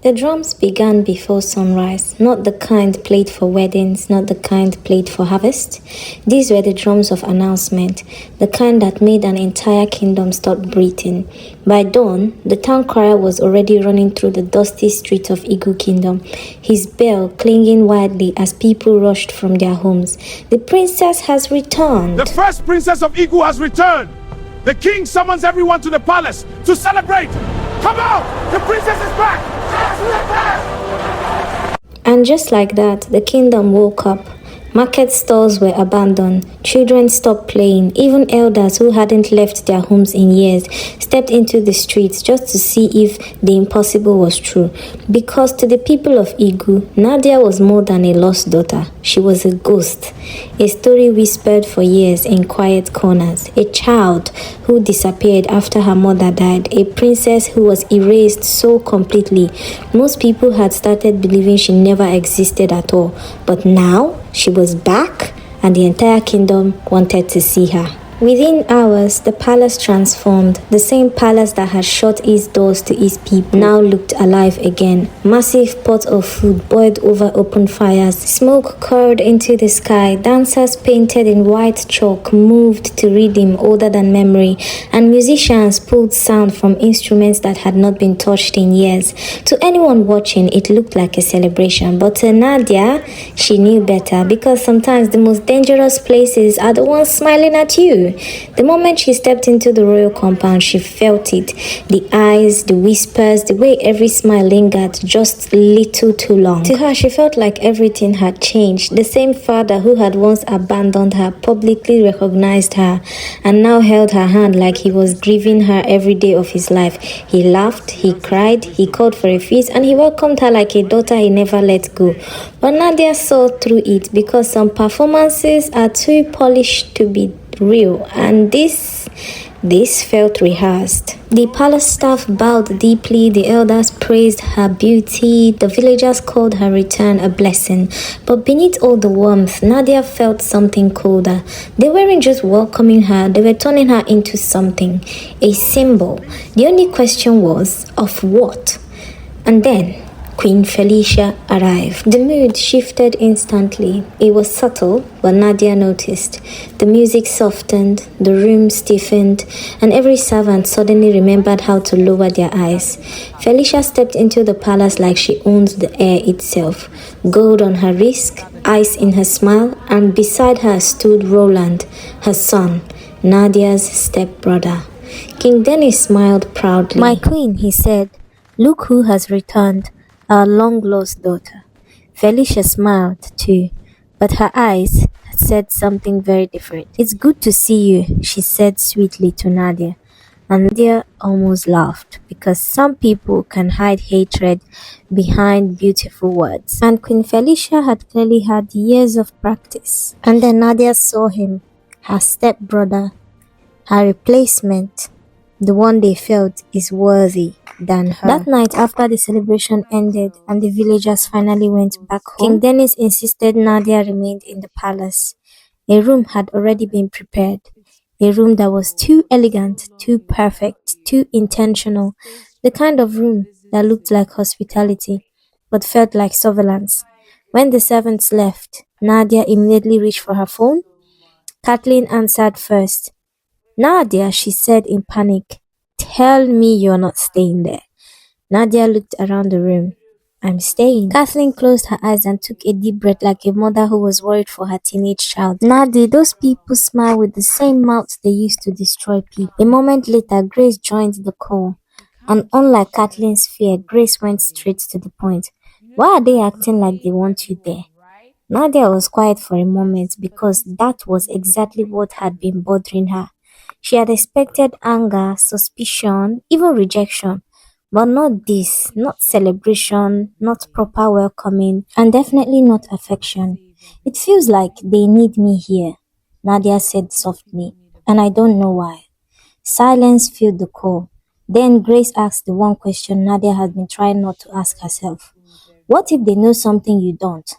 The drums began before sunrise, not the kind played for weddings, not the kind played for harvest. These were the drums of announcement, the kind that made an entire kingdom stop breathing. By dawn, the town crier was already running through the dusty streets of Igu Kingdom, his bell clanging wildly as people rushed from their homes. The princess has returned. The first princess of Igu has returned. The king summons everyone to the palace to celebrate. Come out! The princess is back! And just like that, the kingdom woke up. Market stalls were abandoned, children stopped playing, even elders who hadn't left their homes in years stepped into the streets just to see if the impossible was true. Because to the people of Igu, Nadia was more than a lost daughter. She was a ghost, a story whispered for years in quiet corners, a child who disappeared after her mother died, a princess who was erased so completely. Most people had started believing she never existed at all, but now she was back, and the entire kingdom wanted to see her. Within hours, the palace transformed. The same palace that had shut its doors to its people now looked alive again. Massive pots of food boiled over open fires. Smoke curled into the sky. Dancers painted in white chalk moved to rhythm older than memory, and musicians pulled sound from instruments that had not been touched in years. To anyone watching, it looked like a celebration, but to Nadia, she knew better, because sometimes the most dangerous places are the ones smiling at you. The moment she stepped into the royal compound, she felt it. The eyes, the whispers, the way every smile lingered just a little too long. To her, she felt like everything had changed. The same father who had once abandoned her publicly recognized her and now held her hand like he was grieving her every day of his life. He laughed, he cried, he called for a feast, and he welcomed her like a daughter he never let go. But Nadia saw through it, because some performances are too polished to be real, and this felt rehearsed. The palace staff bowed deeply, the elders praised her beauty, the villagers called her return a blessing. But beneath all the warmth, Nadia felt something colder. They weren't just welcoming her, they were turning her into something, a symbol. The only question was, of what? And then Queen Felicia arrived. The mood shifted instantly. It was subtle, but Nadia noticed. The music softened, the room stiffened, and every servant suddenly remembered how to lower their eyes. Felicia stepped into the palace like she owned the air itself. Gold on her wrist, ice in her smile, and beside her stood Roland, her son, Nadia's stepbrother. King Dennis smiled proudly. "My queen," he said, "look who has returned. Our long-lost daughter." Felicia smiled too, but her eyes said something very different. "It's good to see you," she said sweetly to Nadia. And Nadia almost laughed, because some people can hide hatred behind beautiful words. And Queen Felicia had clearly had years of practice. And then Nadia saw him, her stepbrother, her replacement, the one they felt is worthy than her. That night, after the celebration ended and the villagers finally went back home, King Dennis insisted Nadia remained in the palace. A room had already been prepared. A room that was too elegant, too perfect, too intentional. The kind of room that looked like hospitality, but felt like surveillance. When the servants left, Nadia immediately reached for her phone. Kathleen answered first. "Nadia," she said in panic, "tell me you're not staying there." Nadia looked around the room. "I'm staying." Kathleen closed her eyes and took a deep breath like a mother who was worried for her teenage child. "Nadia, those people smile with the same mouths they used to destroy people." A moment later, Grace joined the call. And unlike Kathleen's fear, Grace went straight to the point. "Why are they acting like they want you there?" Nadia was quiet for a moment, because that was exactly what had been bothering her. She had expected anger, suspicion, even rejection, but not this, not celebration, not proper welcoming, and definitely not affection. "It feels like they need me here," Nadia said softly, "and I don't know why." Silence filled the call. Then Grace asked the one question Nadia had been trying not to ask herself. "What if they know something you don't?"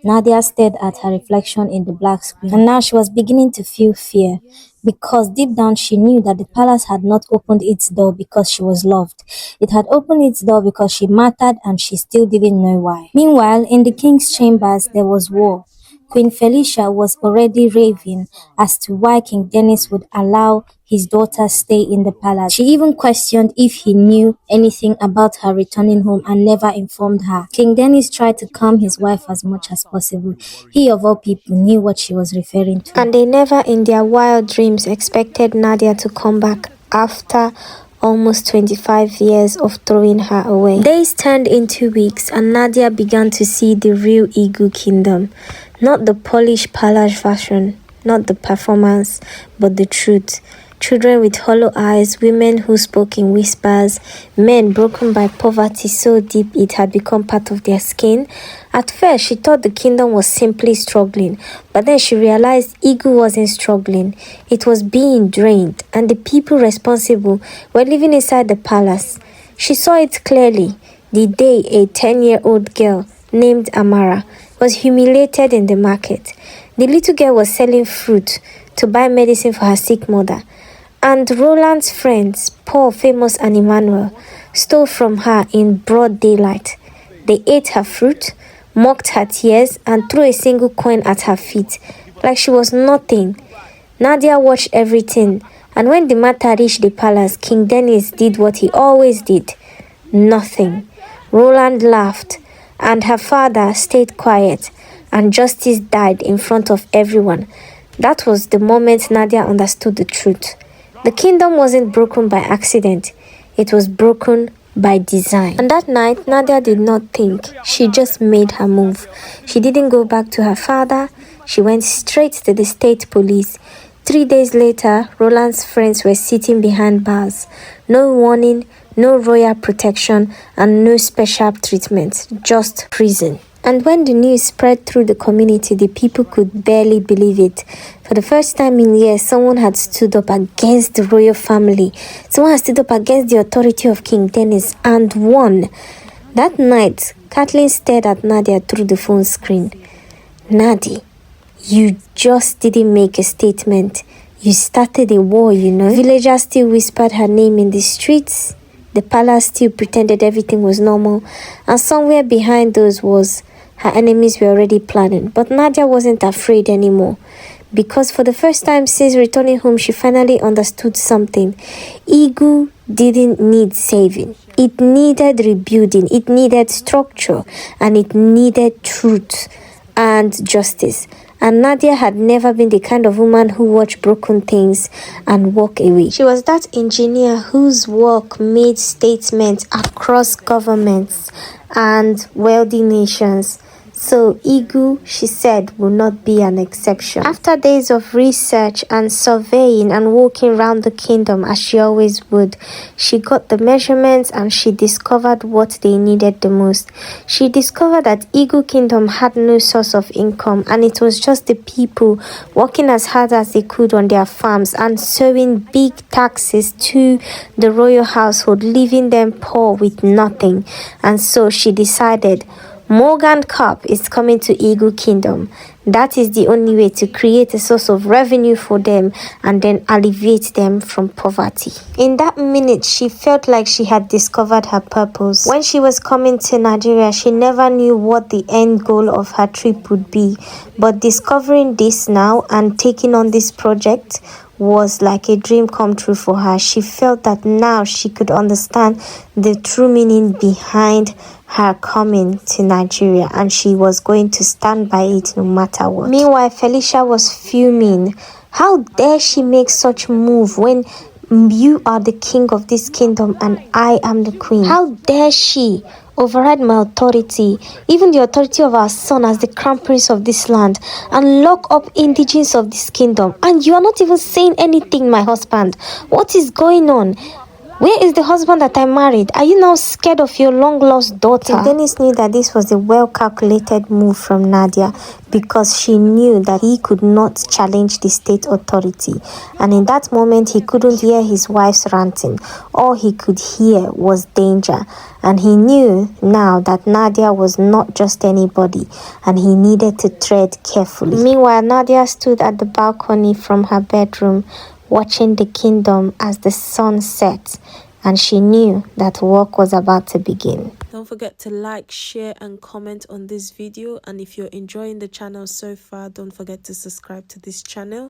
Nadia stared at her reflection in the black screen, and now she was beginning to feel fear. Because deep down she knew that the palace had not opened its door because she was loved. It had opened its door because she mattered, and she still didn't know why. Meanwhile, in the king's chambers there was war. Queen Felicia was already raving as to why King Dennis would allow his daughter stay in the palace. She even questioned if he knew anything about her returning home and never informed her. King Dennis tried to calm his wife as much as possible. He of all people knew what she was referring to. And they never in their wild dreams expected Nadia to come back after almost 25 years of throwing her away. Days turned into weeks and Nadia began to see the real Igu kingdom. Not the polished palace version, not the performance, but the truth. Children with hollow eyes, women who spoke in whispers, men broken by poverty so deep it had become part of their skin. At first, she thought the kingdom was simply struggling, but then she realized Igu wasn't struggling. It was being drained, and the people responsible were living inside the palace. She saw it clearly the day a 10-year-old girl named Amara was humiliated in the market. The little girl was selling fruit to buy medicine for her sick mother. And Roland's friends, Paul, Famous, and Emmanuel, stole from her in broad daylight. They ate her fruit, mocked her tears, and threw a single coin at her feet, like she was nothing. Nadia watched everything, and when the matter reached the palace, King Dennis did what he always did. Nothing. Roland laughed, and her father stayed quiet, and justice died in front of everyone. That was the moment Nadia understood the truth. The kingdom wasn't broken by accident. It was broken by design. And that night, Nadia did not think. She just made her move. She didn't go back to her father. She went straight to the state police. 3 days later, Roland's friends were sitting behind bars. No warning, no royal protection, and no special treatment. Just prison. And when the news spread through the community, the people could barely believe it. For the first time in years, someone had stood up against the royal family. Someone had stood up against the authority of King Dennis and won. That night, Kathleen stared at Nadia through the phone screen. Nadi, you just didn't make a statement. You started a war, you know. Villagers still whispered her name in the streets. The palace still pretended everything was normal. And somewhere behind those walls, her enemies were already planning. But Nadia wasn't afraid anymore. Because for the first time since returning home, she finally understood something. Igu didn't need saving. It needed rebuilding. It needed structure. And it needed truth and justice. And Nadia had never been the kind of woman who watched broken things and walk away. She was that engineer whose work made statements across governments and wealthy nations. So Igu, she said, will not be an exception. After days of research and surveying and walking around the kingdom as she always would, she got the measurements and she discovered what they needed the most. She discovered that Igu Kingdom had no source of income, and it was just the people working as hard as they could on their farms and sowing big taxes to the royal household, leaving them poor with nothing. And so she decided, Morgan Cup is coming to Igu Kingdom. That is the only way to create a source of revenue for them and then alleviate them from poverty. In that minute, she felt like she had discovered her purpose. When she was coming to Nigeria, she never knew what the end goal of her trip would be. But discovering this now and taking on this project was like a dream come true for her. She felt that now she could understand the true meaning behind her coming to Nigeria, and she was going to stand by it no matter what. Meanwhile, Felicia was fuming. How dare she make such move when you are the king of this kingdom and I am the queen? How dare she override my authority, even the authority of our son as the crown prince of this land, and lock up indigenes of this kingdom? And you are not even saying anything, my husband. What is going on? Where is the husband that I married? Are you now scared of your long-lost daughter? Dennis knew that this was a well-calculated move from Nadia because she knew that he could not challenge the state authority. And in that moment, he couldn't hear his wife's ranting. All he could hear was danger. And he knew now that Nadia was not just anybody, and he needed to tread carefully. Meanwhile, Nadia stood at the balcony from her bedroom, watching the kingdom as the sun set, and she knew that work was about to begin. Don't forget to like, share and comment on this video, and if you're enjoying the channel so far, don't forget to subscribe to this channel.